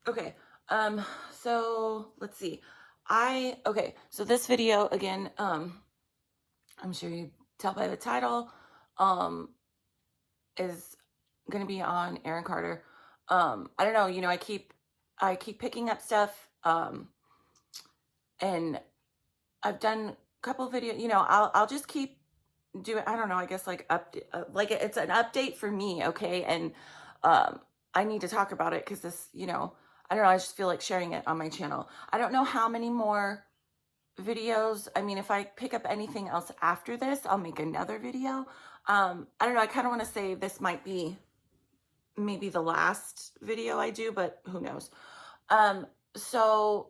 Okay. So let's see. Okay, so this video again, I'm sure you tell by the title, um, is gonna be on Aaron Carter. I don't know, I keep picking up stuff, and I've done a couple videos, I'll just keep doing, I don't know, I guess like like it's an update for me, okay? And um I need to talk about it because this, I don't know, I just feel like sharing it on my channel. I don't know how many more videos. I mean, if I pick up anything else after this, I'll make another video. I don't know, I kind of want to say this might be maybe the last video I do, but who knows. So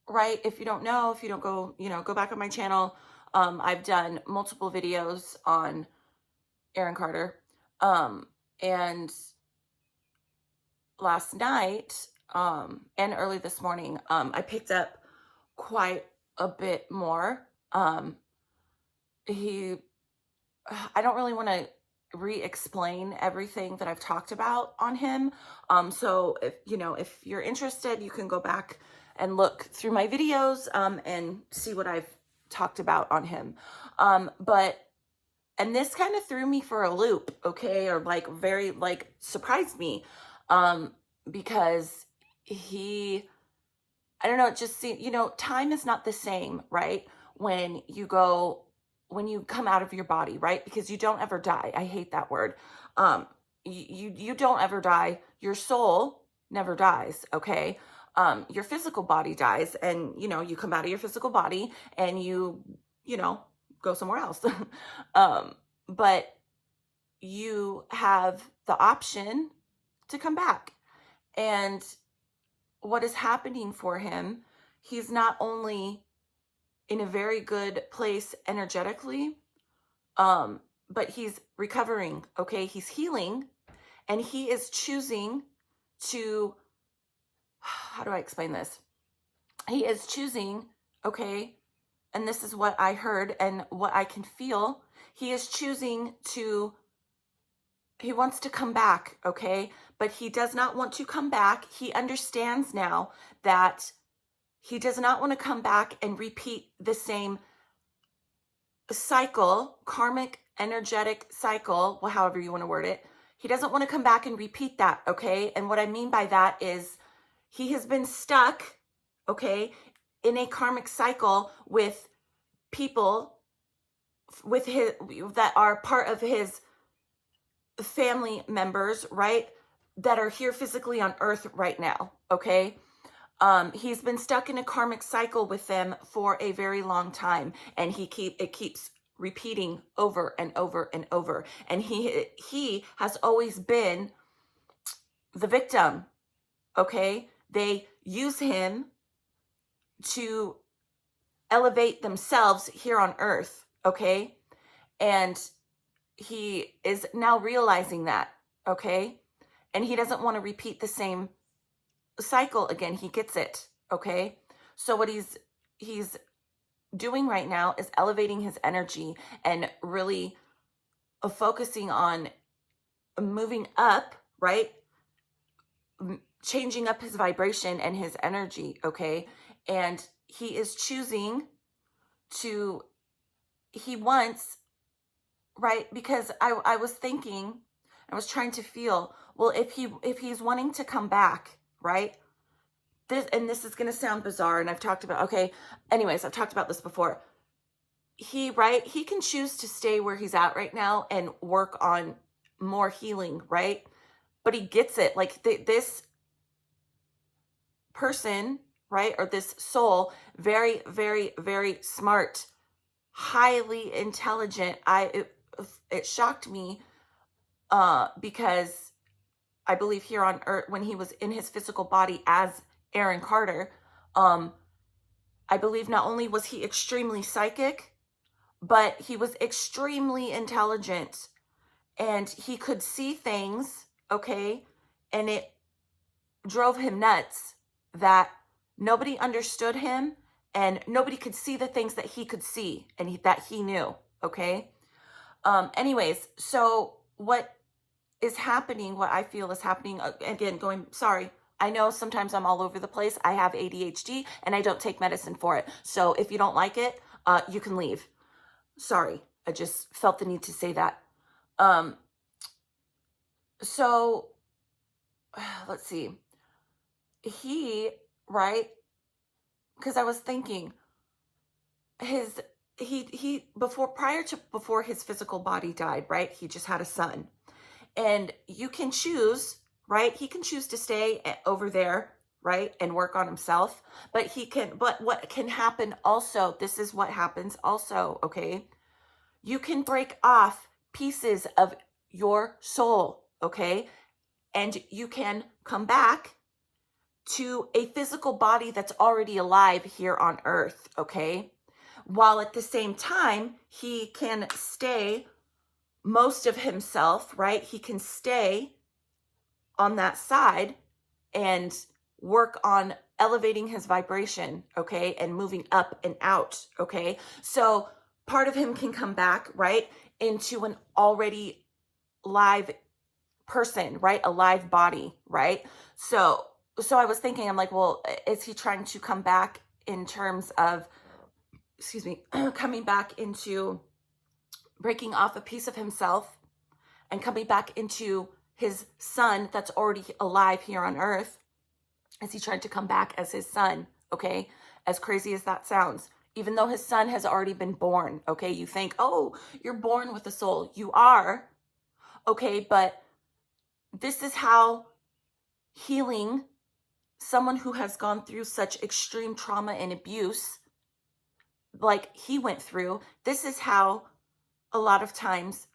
right, if you don't know, if you don't go, go back on my channel. I've done multiple videos on Aaron Carter. And last night, and early this morning, I picked up quite a bit more. He, I don't really want to re-explain everything that I've talked about on him. So if you're interested, you can go back and look through my videos, and see what I've talked about on him. And this kind of threw me for a loop, okay, or like very like surprised me, because I don't know, it just seemed, time is not the same, right? When you come out of your body, right? Because you don't ever die. I hate that word. You don't ever die. Your soul never dies, okay? Your physical body dies, and you come out of your physical body and you know go somewhere else. But you have the option to come back. And what is happening for him, he's not only in a very good place energetically, but he's recovering, okay? He's healing, and he is choosing to, how do I explain this? He is choosing, okay, and this is what I heard and what I can feel. He is choosing to, he wants to come back, okay? But he does not want to come back. He understands now that he does not want to come back and repeat the same cycle, karmic, energetic cycle, well, however you want to word it. He doesn't want to come back and repeat that, okay? And what I mean by that is he has been stuck, okay, in a karmic cycle with people with his that are part of his family members, right, that are here physically on earth right now, okay? He's been stuck in a karmic cycle with them for a very long time, and it keeps repeating over and over and over. And he has always been the victim, okay? They use him to elevate themselves here on earth, okay? And he is now realizing that, okay? And he doesn't want to repeat the same cycle again. He gets it, okay? So what he's doing right now is elevating his energy and really focusing on moving up, right? Changing up his vibration and his energy, okay? And he is choosing to, he wants, right? Because I was thinking, I was trying to feel, well, if he's wanting to come back, right? This is going to sound bizarre, and I've talked about, okay, anyways, I've talked about this before. He can choose to stay where he's at right now and work on more healing, right? But he gets it. Like this person, right, or this soul, very, very, very smart, highly intelligent. It shocked me, because I believe here on earth, when he was in his physical body as Aaron Carter, I believe not only was he extremely psychic, but he was extremely intelligent, and he could see things, okay? And it drove him nuts that nobody understood him and nobody could see the things that he could see and that he knew, okay? Anyways, so what is happening, what I feel is happening, again, sorry, I know sometimes I'm all over the place. I have ADHD and I don't take medicine for it. So if you don't like it, you can leave. Sorry, I just felt the need to say that. So let's see. Right? Because I was thinking before his physical body died, right? He just had a son. And you can choose, right? He can choose to stay over there, right? And work on himself. But what can happen also, this is what happens also, okay? You can break off pieces of your soul, okay? And you can come back to a physical body that's already alive here on earth, okay? While at the same time, he can stay most of himself, right? He can stay on that side and work on elevating his vibration, okay? And moving up and out, okay? So part of him can come back, right? Into an already live person, right? A live body, right? So I was thinking, I'm like, well, is he trying to come back in terms of, coming back into breaking off a piece of himself and coming back into his son that's already alive here on earth? Is he trying to come back as his son? Okay. As crazy as that sounds, even though his son has already been born. Okay. You think, oh, you're born with a soul. You are. Okay. But this is how healing someone who has gone through such extreme trauma and abuse, like he went through, this is how a lot of times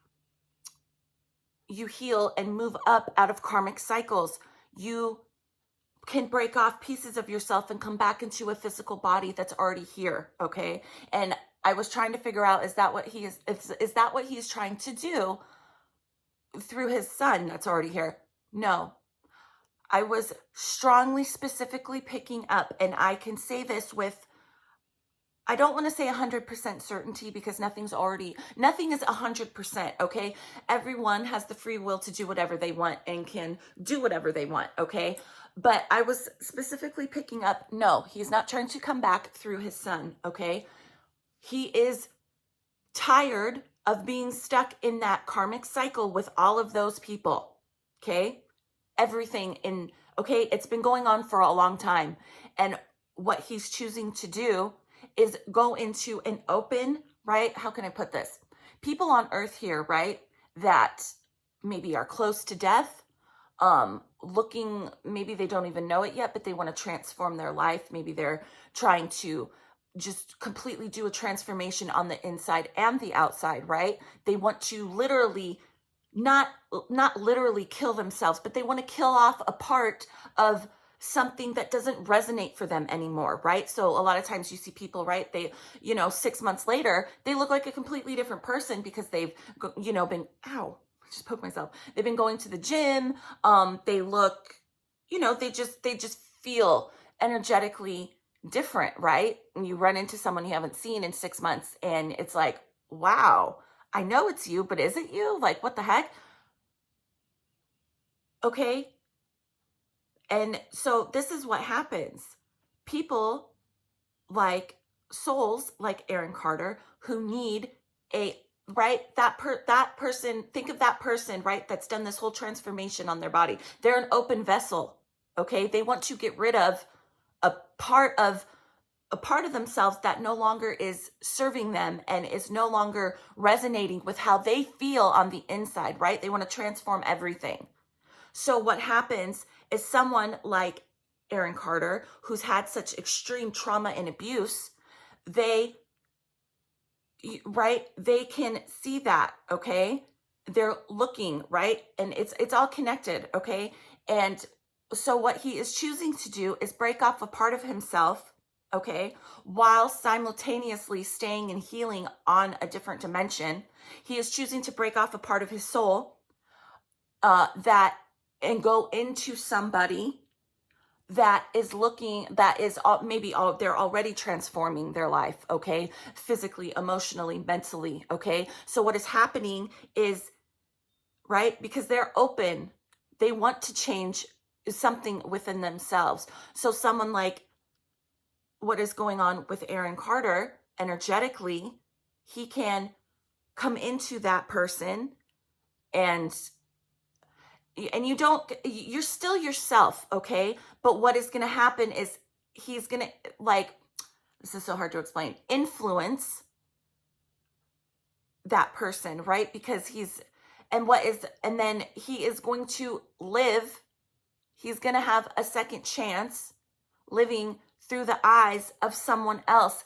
you heal and move up out of karmic cycles. You can break off pieces of yourself and come back into a physical body that's already here, okay? And I was trying to figure out, is that what he's trying to do through his son that's already here? No. I was strongly, specifically picking up, and I can say this with, I don't want to say 100% certainty because nothing is 100%, okay? Everyone has the free will to do whatever they want and can do whatever they want, okay? But I was specifically picking up, no, he's not trying to come back through his son, okay? He is tired of being stuck in that karmic cycle with all of those people, okay? Everything okay, it's been going on for a long time. And what he's choosing to do is go into an open, right? How can I put this? People on earth here, right? That maybe are close to death, maybe they don't even know it yet, but they want to transform their life. Maybe they're trying to just completely do a transformation on the inside and the outside, right? They want to literally not literally kill themselves, but they want to kill off a part of something that doesn't resonate for them anymore, right? So a lot of times you see people, right? They, 6 months later, they look like a completely different person because they've, been, ow, I just poked myself. They've been going to the gym. They look, they just feel energetically different, right? And you run into someone you haven't seen in 6 months and it's like, wow, I know it's you, but is it you? Like, what the heck? Okay. And so this is what happens. People like souls like Aaron Carter who need that person, think of that person, right? That's done this whole transformation on their body. They're an open vessel. Okay. They want to get rid of a part of themselves that no longer is serving them and is no longer resonating with how they feel on the inside, right? They want to transform everything. So what happens is someone like Aaron Carter, who's had such extreme trauma and abuse, they can see that, okay? They're looking, right? And it's all connected, okay? And so what he is choosing to do is break off a part of himself, okay, while simultaneously staying and healing on a different dimension. He is choosing to break off a part of his soul and go into somebody that is they're already transforming their life, okay, physically, emotionally, mentally, okay. So what is happening is, right, because they're open, they want to change something within themselves. So someone like what is going on with Aaron Carter energetically, he can come into that person and you're still yourself, okay? But what is going to happen is he's going to, like, this is so hard to explain, influence that person, right? Because and then he is going to live, he's going to have a second chance living through the eyes of someone else,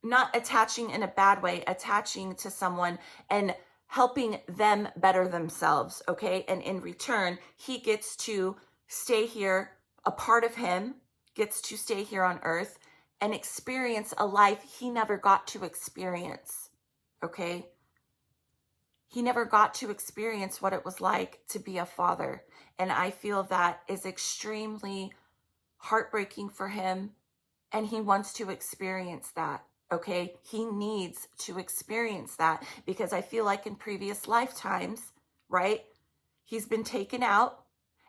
not attaching in a bad way, attaching to someone and helping them better themselves, okay? And in return, he gets to stay here, a part of him gets to stay here on earth and experience a life he never got to experience, okay? He never got to experience what it was like to be a father. And I feel that is extremely heartbreaking for him, and he wants to experience that. Okay, he needs to experience that because I feel like in previous lifetimes, right, he's been taken out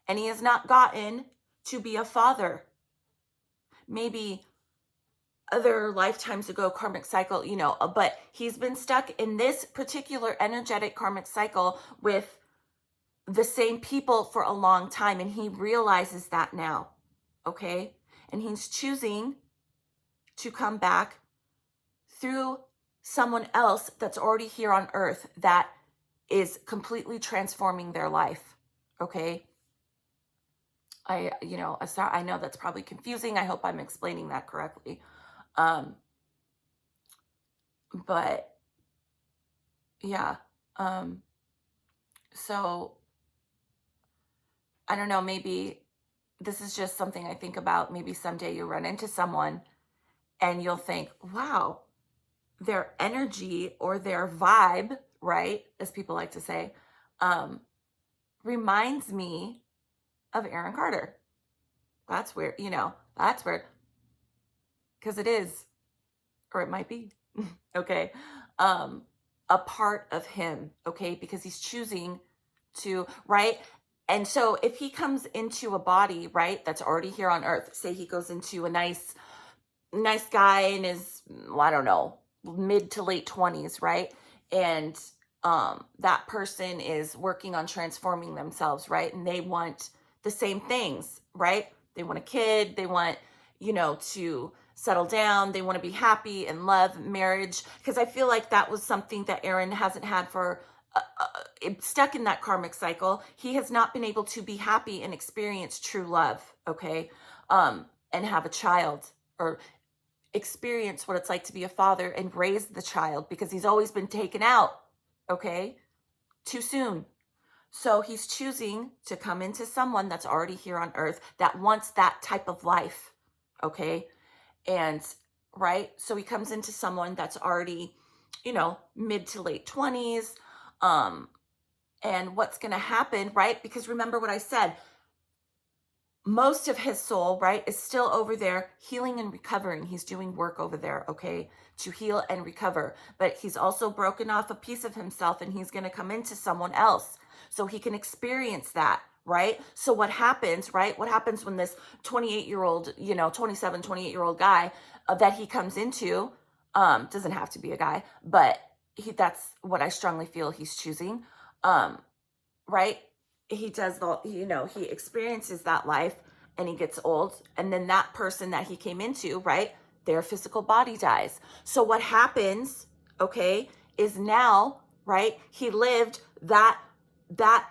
and he has not gotten to be a father. Maybe other lifetimes ago, karmic cycle, but he's been stuck in this particular energetic karmic cycle with the same people for a long time, and he realizes that now, okay? And he's choosing to come back through someone else that's already here on earth that is completely transforming their life, okay? I know that's probably confusing. I hope I'm explaining that correctly. But yeah, so I don't know, maybe this is just something I think about. Maybe someday you'll run into someone and you'll think, wow, their energy or their vibe, right, as people like to say, reminds me of Aaron Carter. That's weird, that's weird. Because it is, or it might be, okay, a part of him, okay, because he's choosing to, right? And so if he comes into a body, right, that's already here on earth, say he goes into a nice guy in his, I don't know, mid to late 20s, right? And that person is working on transforming themselves, right? And they want the same things, right? They want a kid, they want, to settle down, they want to be happy and love, marriage, because I feel like that was something that Aaron hasn't had for stuck in that karmic cycle. He has not been able to be happy and experience true love, okay? And have a child or experience what it's like to be a father and raise the child, because he's always been taken out, okay, too soon. So he's choosing to come into someone that's already here on earth that wants that type of life, okay? And right, so he comes into someone that's already, mid to late 20s. And what's going to happen, right? Because remember what I said, most of his soul, right, is still over there healing and recovering. He's doing work over there, okay, to heal and recover. But he's also broken off a piece of himself, and he's going to come into someone else so he can experience that, right? So what happens, right? What happens when this 28-year-old, 27, 28-year-old guy that he comes into, doesn't have to be a guy, but that's what I strongly feel he's choosing, right? He does he experiences that life and he gets old. And then that person that he came into, right, their physical body dies. So what happens, okay, is now, right, he lived that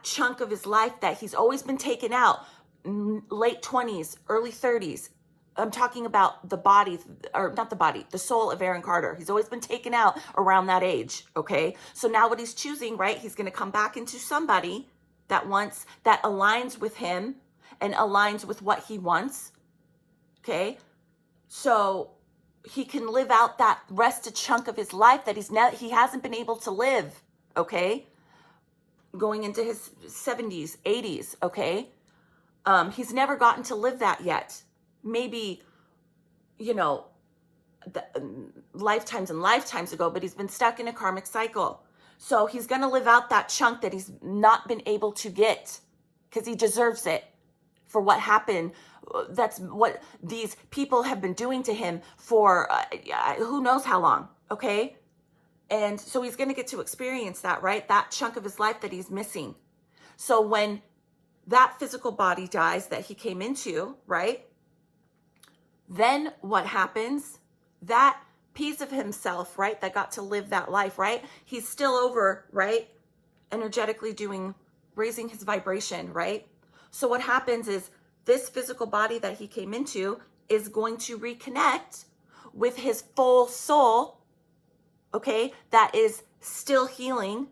chunk of his life that he's always been taken out, late 20s, early 30s. I'm talking about the body, or not the body, the soul of Aaron Carter. He's always been taken out around that age, okay? So now what he's choosing, right, he's going to come back into somebody that aligns with him and aligns with what he wants, okay? So he can live out that rested chunk of his life that he hasn't been able to live, okay? Going into his 70s, 80s, okay? He's never gotten to live that yet. Maybe, lifetimes and lifetimes ago, but he's been stuck in a karmic cycle. So he's going to live out that chunk that he's not been able to get, because he deserves it for what happened. That's what these people have been doing to him for who knows how long, okay? And so he's going to get to experience that, right? That chunk of his life that he's missing. So when that physical body dies that he came into, right? Then what happens? That piece of himself, right, that got to live that life, right? He's still over, right? Energetically raising his vibration, right? So what happens is this physical body that he came into is going to reconnect with his full soul, okay, that is still healing,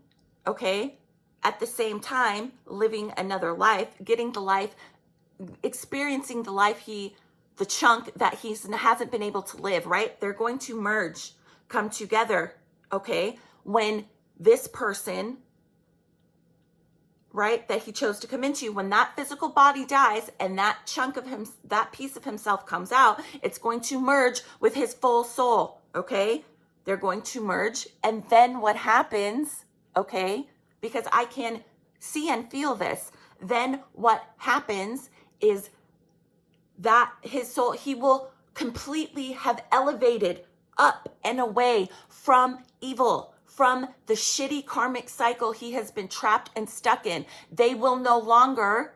okay, at the same time living another life, getting the life, experiencing the life the chunk that he hasn't been able to live, right? They're going to merge, come together, okay, when this person, right, that he chose to come into, when that physical body dies and that chunk of him, that piece of himself comes out, it's going to merge with his full soul, okay? They're going to merge. And then what happens, okay, because I can see and feel this, then what happens is that his soul, he will completely have elevated up and away from evil, from the shitty karmic cycle he has been trapped and stuck in. They will no longer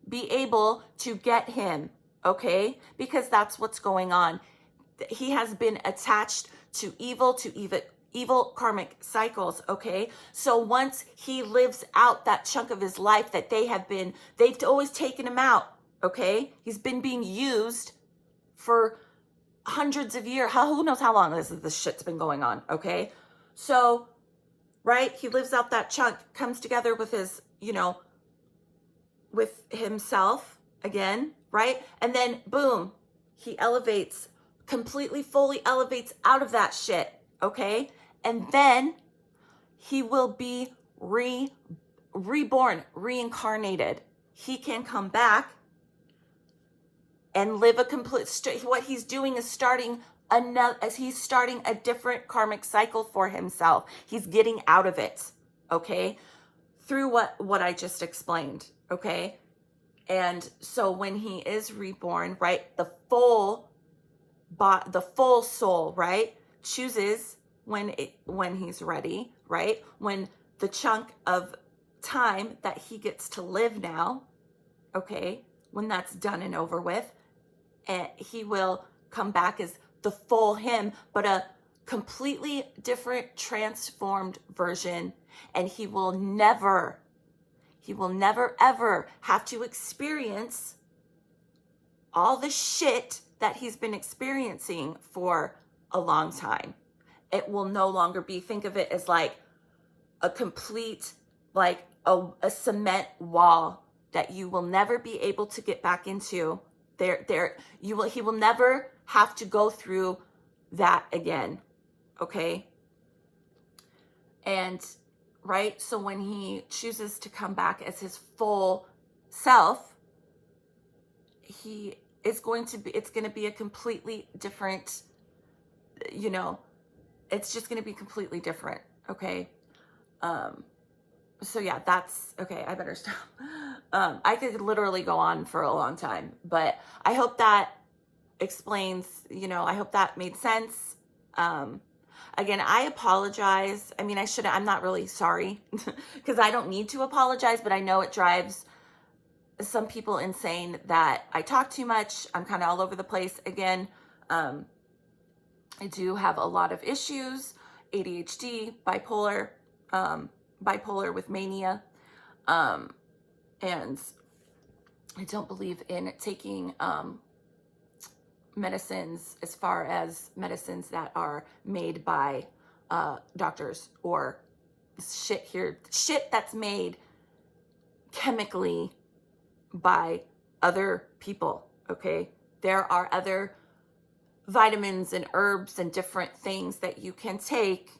be able to get him, okay? Because that's what's going on. He has been attached to evil karmic cycles, okay? So once he lives out that chunk of his life that they've always taken him out, okay? He's been being used for hundreds of years. Who knows how long this shit's been going on, okay? So, right, he lives out that chunk, comes together with his, with himself again, right? And then, boom, he elevates, completely, fully elevates out of that shit, okay? And then he will be reborn, reincarnated. He can come back and live a complete, what he's doing is starting a different karmic cycle for himself. He's getting out of it, okay? Through what I just explained, okay? And so when he is reborn, right, the full soul, right, chooses when he's ready, right? When the chunk of time that he gets to live now, okay, when that's done and over with, and he will come back as the full him, but a completely different, transformed version. And he will never ever have to experience all the shit that he's been experiencing for a long time. It will no longer be, think of it as like a complete, like a cement wall that you will never be able to get back into. He will never have to go through that again, okay? And, right, so when he chooses to come back as his full self, it's going to be a completely different, it's just going to be completely different, okay? So yeah, that's, okay, I better stop. I could literally go on for a long time, but I hope that explains, I hope that made sense. Again, I apologize. I mean, I'm not really sorry because I don't need to apologize, but I know it drives some people insane that I talk too much. I'm kind of all over the place. Again, I do have a lot of issues, ADHD, bipolar with mania. And I don't believe in taking medicines, as far as medicines that are made by doctors, or shit that's made chemically by other people, okay? There are other vitamins and herbs and different things that you can take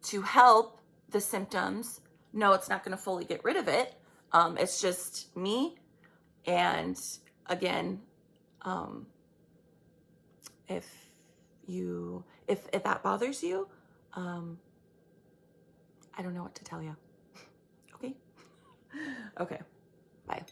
to help the symptoms. No, it's not going to fully get rid of it. It's just me. And again, if that bothers you, I don't know what to tell you. Okay. Okay. Bye.